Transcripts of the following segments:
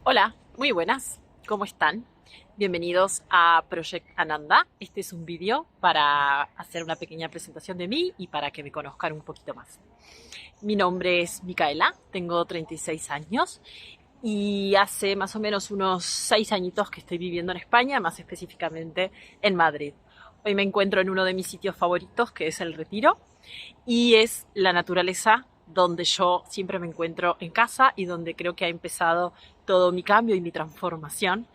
Hola, muy buenas, ¿cómo están? Bienvenidos a Project Ananda. Este es un vídeo para hacer una pequeña presentación de mí y para que me conozcan un poquito más. Mi nombre es Micaela, tengo 36 años y hace más o menos unos 6 añitos que estoy viviendo en España, más específicamente en Madrid. Hoy me encuentro en uno de mis sitios favoritos, que es El Retiro, y es la naturaleza donde yo siempre me encuentro en casa y donde creo que ha empezado todo mi cambio y mi transformación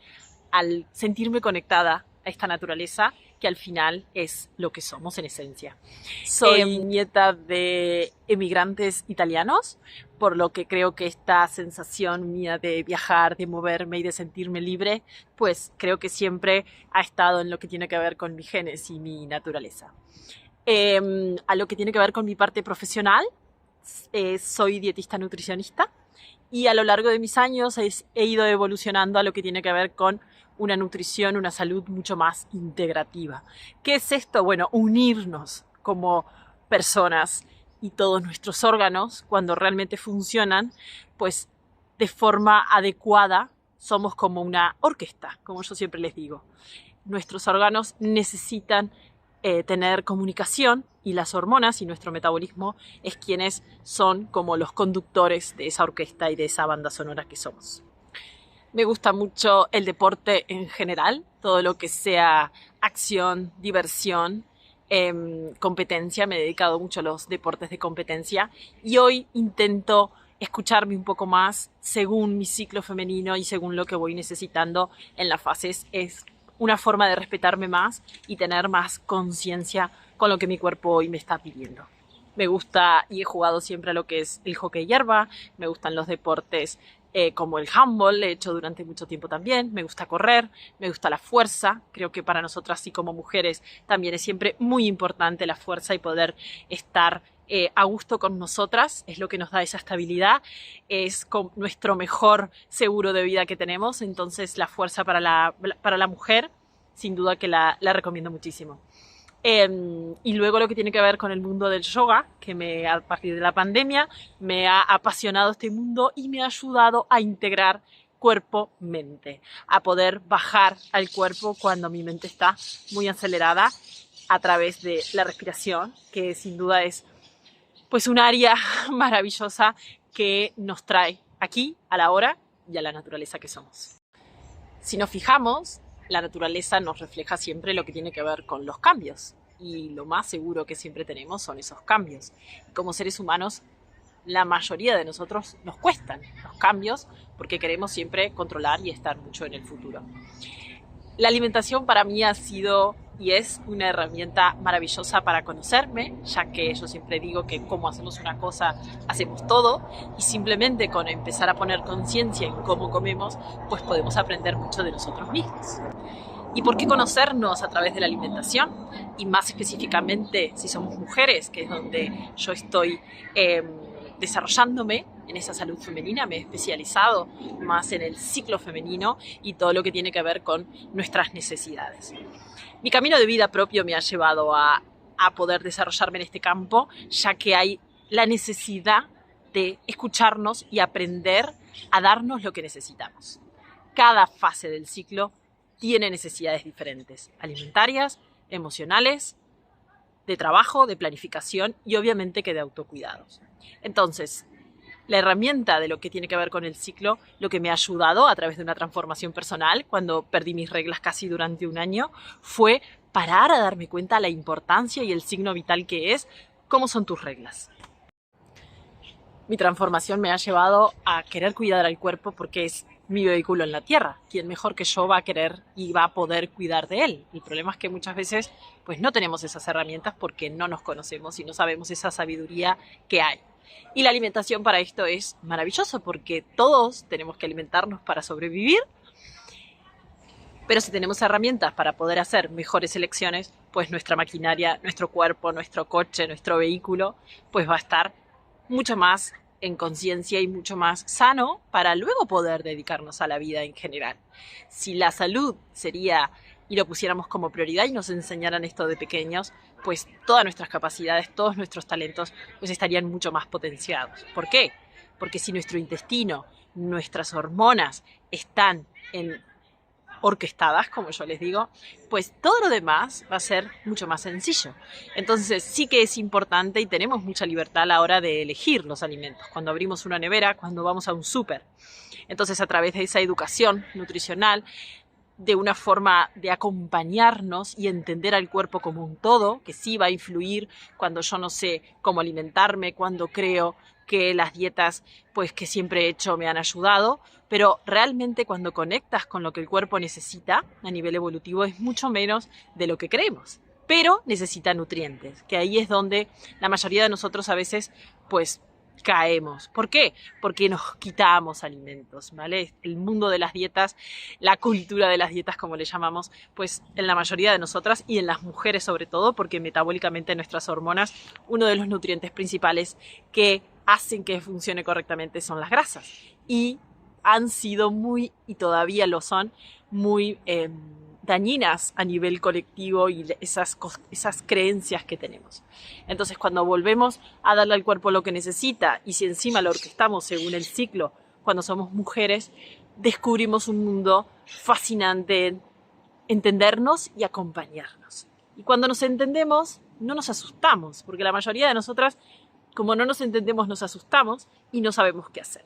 al sentirme conectada a esta naturaleza que al final es lo que somos en esencia. Soy nieta de emigrantes italianos, por lo que creo que esta sensación mía de viajar, de moverme y de sentirme libre, pues creo que siempre ha estado en lo que tiene que ver con mis genes y mi naturaleza. A lo que tiene que ver con mi parte profesional, soy dietista nutricionista y a lo largo de mis años he ido evolucionando a lo que tiene que ver con una nutrición, una salud mucho más integrativa. ¿Qué es esto? Bueno, unirnos como personas y todos nuestros órganos, cuando realmente funcionan, pues de forma adecuada, somos como una orquesta, como yo siempre les digo. Nuestros órganos necesitan tener comunicación y las hormonas y nuestro metabolismo es quienes son como los conductores de esa orquesta y de esa banda sonora que somos. Me gusta mucho el deporte en general, todo lo que sea acción, diversión, competencia. Me he dedicado mucho a los deportes de competencia y hoy intento escucharme un poco más según mi ciclo femenino y según lo que voy necesitando en las fases. Es una forma de respetarme más y tener más conciencia con lo que mi cuerpo hoy me está pidiendo. Me gusta y he jugado siempre a lo que es el hockey hierba, me gustan los deportes como el handball, he hecho durante mucho tiempo también, me gusta correr, me gusta la fuerza, creo que para nosotras así como mujeres también es siempre muy importante la fuerza y poder estar a gusto con nosotras, es lo que nos da esa estabilidad, es nuestro mejor seguro de vida que tenemos, entonces la fuerza para la mujer, sin duda que la recomiendo muchísimo. Y luego lo que tiene que ver con el mundo del yoga, que a partir de la pandemia me ha apasionado este mundo y me ha ayudado a integrar cuerpo-mente, a poder bajar al cuerpo cuando mi mente está muy acelerada a través de la respiración, que sin duda es pues un área maravillosa que nos trae aquí, a la hora y a la naturaleza que somos. Si nos fijamos, la naturaleza nos refleja siempre lo que tiene que ver con los cambios y lo más seguro que siempre tenemos son esos cambios. Como seres humanos, la mayoría de nosotros nos cuestan los cambios porque queremos siempre controlar y estar mucho en el futuro. La alimentación para mí ha sido y es una herramienta maravillosa para conocerme, ya que yo siempre digo que como hacemos una cosa, hacemos todo, y simplemente con empezar a poner conciencia en cómo comemos, pues podemos aprender mucho de nosotros mismos. ¿Y por qué conocernos a través de la alimentación? Y más específicamente si somos mujeres, que es donde yo estoy desarrollándome en esa salud femenina, me he especializado más en el ciclo femenino y todo lo que tiene que ver con nuestras necesidades. Mi camino de vida propio me ha llevado a poder desarrollarme en este campo, ya que hay la necesidad de escucharnos y aprender a darnos lo que necesitamos. Cada fase del ciclo tiene necesidades diferentes, alimentarias, emocionales, de trabajo, de planificación y obviamente que de autocuidados. Entonces, la herramienta de lo que tiene que ver con el ciclo, lo que me ha ayudado a través de una transformación personal, cuando perdí mis reglas casi durante un año, fue parar a darme cuenta de la importancia y el signo vital que es, cómo son tus reglas. Mi transformación me ha llevado a querer cuidar al cuerpo porque es mi vehículo en la tierra. ¿Quién mejor que yo va a querer y va a poder cuidar de él? El problema es que muchas veces pues no tenemos esas herramientas porque no nos conocemos y no sabemos esa sabiduría que hay. Y la alimentación para esto es maravilloso porque todos tenemos que alimentarnos para sobrevivir, pero si tenemos herramientas para poder hacer mejores elecciones, pues nuestra maquinaria, nuestro cuerpo, nuestro coche, nuestro vehículo, pues va a estar mucho más en conciencia y mucho más sano para luego poder dedicarnos a la vida en general. Si la salud sería y lo pusiéramos como prioridad y nos enseñaran esto de pequeños, pues todas nuestras capacidades, todos nuestros talentos pues estarían mucho más potenciados. ¿Por qué? Porque si nuestro intestino nuestras hormonas están orquestadas, como yo les digo, pues todo lo demás va a ser mucho más sencillo. Entonces sí que es importante y tenemos mucha libertad a la hora de elegir los alimentos, cuando abrimos una nevera, cuando vamos a un súper. Entonces a través de esa educación nutricional, de una forma de acompañarnos y entender al cuerpo como un todo, que sí va a influir cuando yo no sé cómo alimentarme, cuando creo que las dietas pues que siempre he hecho me han ayudado, pero realmente cuando conectas con lo que el cuerpo necesita a nivel evolutivo es mucho menos de lo que creemos, pero necesita nutrientes, que ahí es donde la mayoría de nosotros a veces pues caemos. ¿Por qué? Porque nos quitamos alimentos, ¿vale? El mundo de las dietas, la cultura de las dietas, como le llamamos, pues en la mayoría de nosotras y en las mujeres sobre todo, porque metabólicamente nuestras hormonas, uno de los nutrientes principales que hacen que funcione correctamente son las grasas. Y han sido muy, y todavía lo son, muy dañinas a nivel colectivo y esas creencias que tenemos. Entonces, cuando volvemos a darle al cuerpo lo que necesita y si encima lo orquestamos según el ciclo, cuando somos mujeres, descubrimos un mundo fascinante en entendernos y acompañarnos. Y cuando nos entendemos, no nos asustamos, porque la mayoría de nosotras, como no nos entendemos, nos asustamos y no sabemos qué hacer.